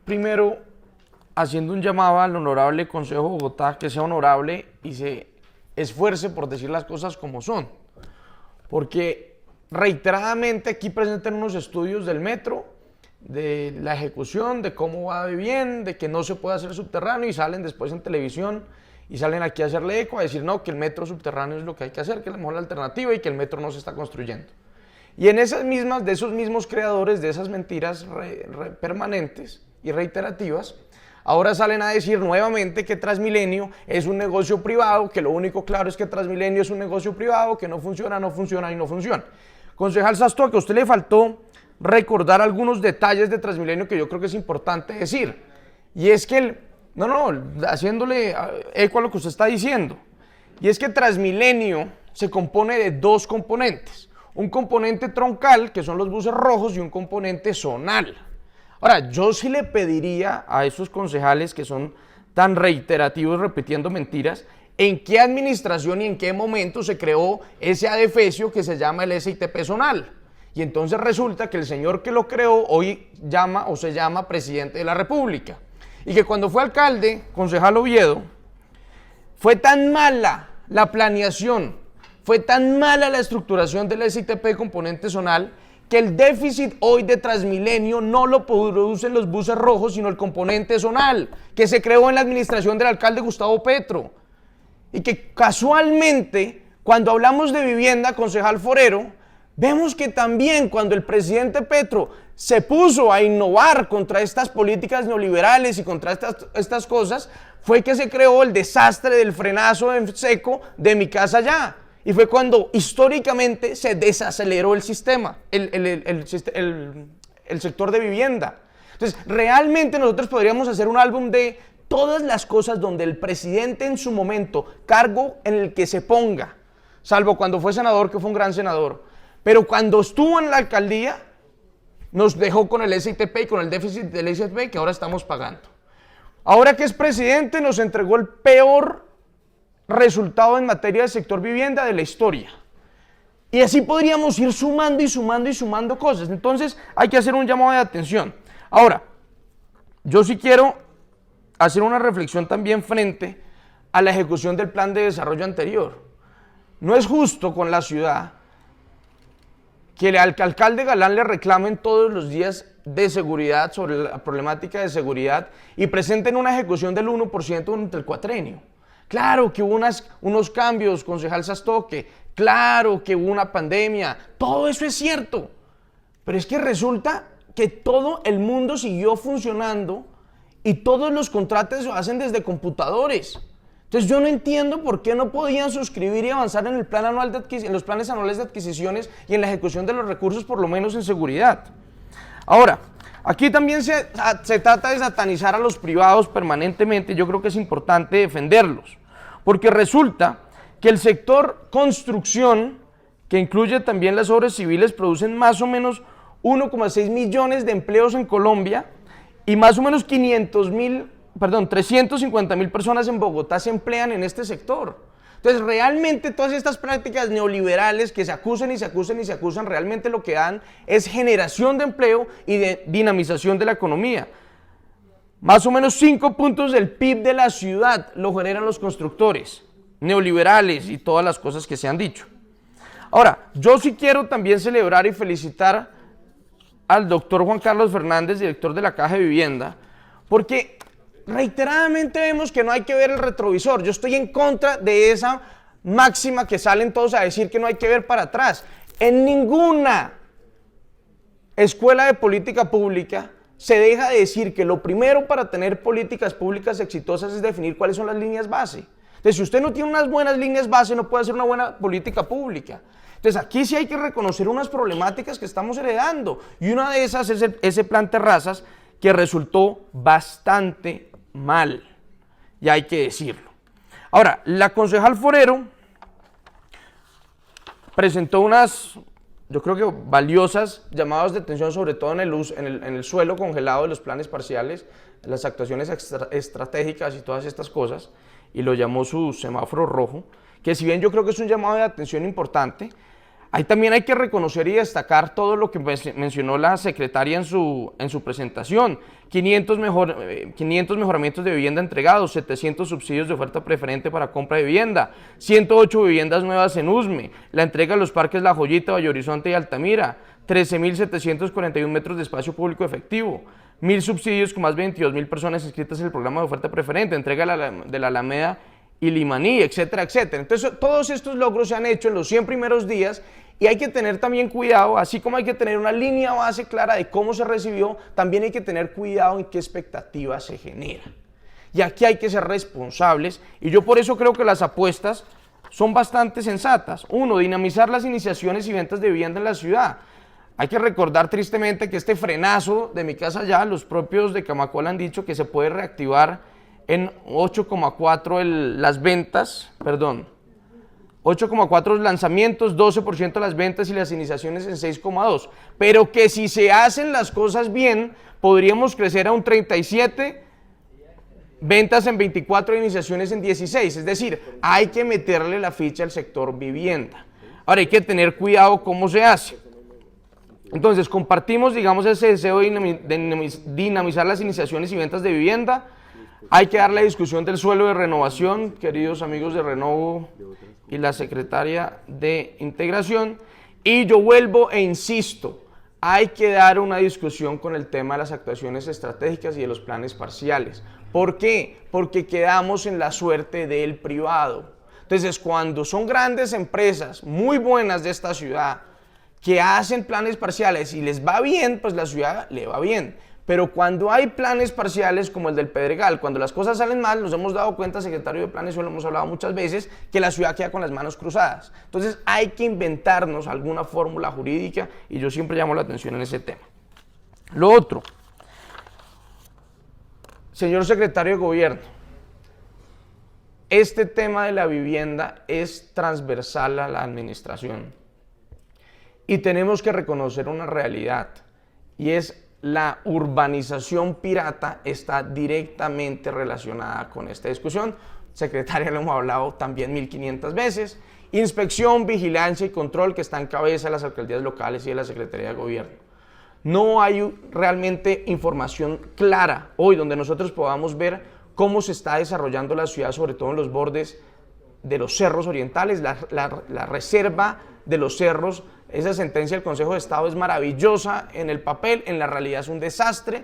primero haciendo un llamado al honorable Consejo de Bogotá, que sea honorable y se esfuerce por decir las cosas como son. Porque reiteradamente aquí presentan unos estudios del metro, de la ejecución, de cómo va de bien, de que no se puede hacer subterráneo, y salen después en televisión y salen aquí a hacerle eco, a decir no, que el metro subterráneo es lo que hay que hacer, que es la mejor alternativa y que el metro no se está construyendo. Y en esas mismas, de esos mismos creadores de esas mentiras permanentes y reiterativas, ahora salen a decir nuevamente que Transmilenio es un negocio privado, que lo único claro es que Transmilenio es un negocio privado, que no funciona, no funciona y no funciona. Concejal Sastua, que a usted le faltó recordar algunos detalles de Transmilenio que yo creo que es importante decir. Y es que, haciéndole eco a lo que usted está diciendo, y es que Transmilenio se compone de dos componentes. Un componente troncal, que son los buses rojos, y un componente zonal. Ahora, yo sí le pediría a esos concejales que son tan reiterativos repitiendo mentiras, ¿en qué administración y en qué momento se creó ese adefesio que se llama el SITP zonal? Y entonces resulta que el señor que lo creó hoy se llama presidente de la República. Y que cuando fue alcalde, concejal Oviedo, fue tan mala la planeación, fue tan mala la estructuración del SITP componente zonal, que el déficit hoy de Transmilenio no lo producen los buses rojos, sino el componente zonal, que se creó en la administración del alcalde Gustavo Petro. Y que casualmente, cuando hablamos de vivienda, concejal Forero, vemos que también cuando el presidente Petro se puso a innovar contra estas políticas neoliberales y contra estas cosas, fue que se creó el desastre del frenazo en seco de Mi Casa Ya. Y fue cuando históricamente se desaceleró el sistema, el sector de vivienda. Entonces, realmente nosotros podríamos hacer un álbum de todas las cosas donde el presidente en su momento, cargo en el que se ponga, salvo cuando fue senador, que fue un gran senador, pero cuando estuvo en la alcaldía, nos dejó con el SITP y con el déficit del SITP que ahora estamos pagando. Ahora que es presidente, nos entregó el peor resultado en materia del sector vivienda de la historia. Y así podríamos ir sumando y sumando y sumando cosas. Entonces hay que hacer un llamado de atención. Ahora, yo sí quiero hacer una reflexión también frente a la ejecución del plan de desarrollo anterior. No es justo con la ciudad que el alcalde Galán le reclamen todos los días de seguridad sobre la problemática de seguridad y presenten una ejecución del 1% durante el cuatrenio. Claro que hubo unos cambios, concejal Sastoque, claro que hubo una pandemia, todo eso es cierto, pero es que resulta que todo el mundo siguió funcionando y todos los contratos se hacen desde computadores. Entonces yo no entiendo por qué no podían suscribir y avanzar en el plan anual en los planes anuales de adquisiciones y en la ejecución de los recursos, por lo menos en seguridad. Ahora, aquí también se trata de satanizar a los privados permanentemente. Yo creo que es importante defenderlos, porque resulta que el sector construcción, que incluye también las obras civiles, producen más o menos 1,6 millones de empleos en Colombia y más o menos 350.000 personas en Bogotá se emplean en este sector. Entonces, realmente todas estas prácticas neoliberales que se acusan y se acusan y se acusan, realmente lo que dan es generación de empleo y de dinamización de la economía. Más o menos 5 puntos del PIB de la ciudad lo generan los constructores neoliberales y todas las cosas que se han dicho. Ahora, yo sí quiero también celebrar y felicitar al doctor Juan Carlos Fernández, director de la Caja de Vivienda, porque reiteradamente vemos que no hay que ver el retrovisor. Yo estoy en contra de esa máxima que salen todos a decir que no hay que ver para atrás. En ninguna escuela de política pública se deja de decir que lo primero para tener políticas públicas exitosas es definir cuáles son las líneas base. Entonces, si usted no tiene unas buenas líneas base, no puede hacer una buena política pública. Entonces, aquí sí hay que reconocer unas problemáticas que estamos heredando. Y una de esas es ese plan Terrazas, que resultó bastante mal, y hay que decirlo. Ahora, la concejal Forero presentó unas, yo creo que valiosas llamadas de atención, sobre todo en el suelo congelado de los planes parciales, las actuaciones estratégicas y todas estas cosas, y lo llamó su semáforo rojo, que si bien yo creo que es un llamado de atención importante, Ahí también hay que reconocer y destacar todo lo que mencionó la secretaria en su presentación. 500 mejoramientos de vivienda entregados, 700 subsidios de oferta preferente para compra de vivienda, 108 viviendas nuevas en Usme, la entrega de los parques La Joyita, Valle Horizonte y Altamira, 13.741 metros de espacio público efectivo, 1.000 subsidios con más de 22.000 personas inscritas en el programa de oferta preferente, entrega de la Alameda y Limaní, etcétera, etcétera. Entonces, todos estos logros se han hecho en los 100 primeros días y hay que tener también cuidado, así como hay que tener una línea base clara de cómo se recibió, también hay que tener cuidado en qué expectativas se genera. Y aquí hay que ser responsables y yo por eso creo que las apuestas son bastante sensatas. Uno, dinamizar las iniciaciones y ventas de vivienda en la ciudad. Hay que recordar tristemente que este frenazo de Mi Casa Ya, los propios de Camacola han dicho que se puede reactivar en 8,4 las ventas, 8,4 lanzamientos, 12% las ventas y las iniciaciones en 6,2. Pero que si se hacen las cosas bien, podríamos crecer a un 37, ventas en 24, iniciaciones en 16. Es decir, hay que meterle la ficha al sector vivienda. Ahora hay que tener cuidado cómo se hace. Entonces, compartimos, digamos, ese deseo de dinamizar las iniciaciones y ventas de vivienda. Hay que dar la discusión del suelo de renovación, queridos amigos de Renovo y la secretaria de Integración. Y yo vuelvo e insisto, hay que dar una discusión con el tema de las actuaciones estratégicas y de los planes parciales. ¿Por qué? Porque quedamos en la suerte del privado. Entonces, cuando son grandes empresas muy buenas de esta ciudad que hacen planes parciales y les va bien, pues la ciudad le va bien. Pero cuando hay planes parciales como el del Pedregal, cuando las cosas salen mal, nos hemos dado cuenta, secretario de Planes, y lo hemos hablado muchas veces, que la ciudad queda con las manos cruzadas. Entonces hay que inventarnos alguna fórmula jurídica y yo siempre llamo la atención en ese tema. Lo otro, señor secretario de Gobierno, este tema de la vivienda es transversal a la administración y tenemos que reconocer una realidad y es la urbanización pirata está directamente relacionada con esta discusión. Secretaria, lo hemos hablado también 1500 veces. Inspección, vigilancia y control que está en cabeza de las alcaldías locales y de la Secretaría de Gobierno. No hay realmente información clara hoy donde nosotros podamos ver cómo se está desarrollando la ciudad, sobre todo en los bordes de los cerros orientales, la reserva de los cerros. Esa sentencia del Consejo de Estado es maravillosa en el papel, en la realidad es un desastre.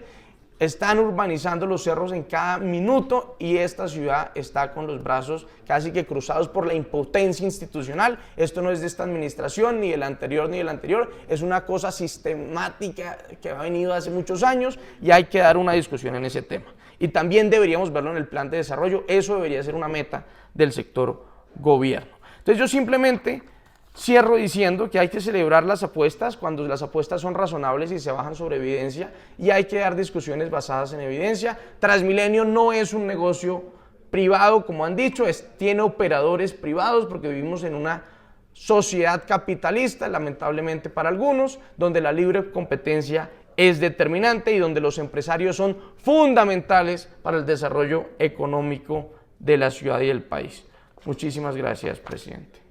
Están urbanizando los cerros en cada minuto y esta ciudad está con los brazos casi que cruzados por la impotencia institucional. Esto no es de esta administración, ni del anterior, ni del anterior. Es una cosa sistemática que ha venido hace muchos años y hay que dar una discusión en ese tema. Y también deberíamos verlo en el plan de desarrollo. Eso debería ser una meta del sector gobierno. Entonces yo simplemente cierro diciendo que hay que celebrar las apuestas cuando las apuestas son razonables y se bajan sobre evidencia y hay que dar discusiones basadas en evidencia. Transmilenio no es un negocio privado, como han dicho, tiene operadores privados porque vivimos en una sociedad capitalista, lamentablemente para algunos, donde la libre competencia es determinante y donde los empresarios son fundamentales para el desarrollo económico de la ciudad y del país. Muchísimas gracias, presidente.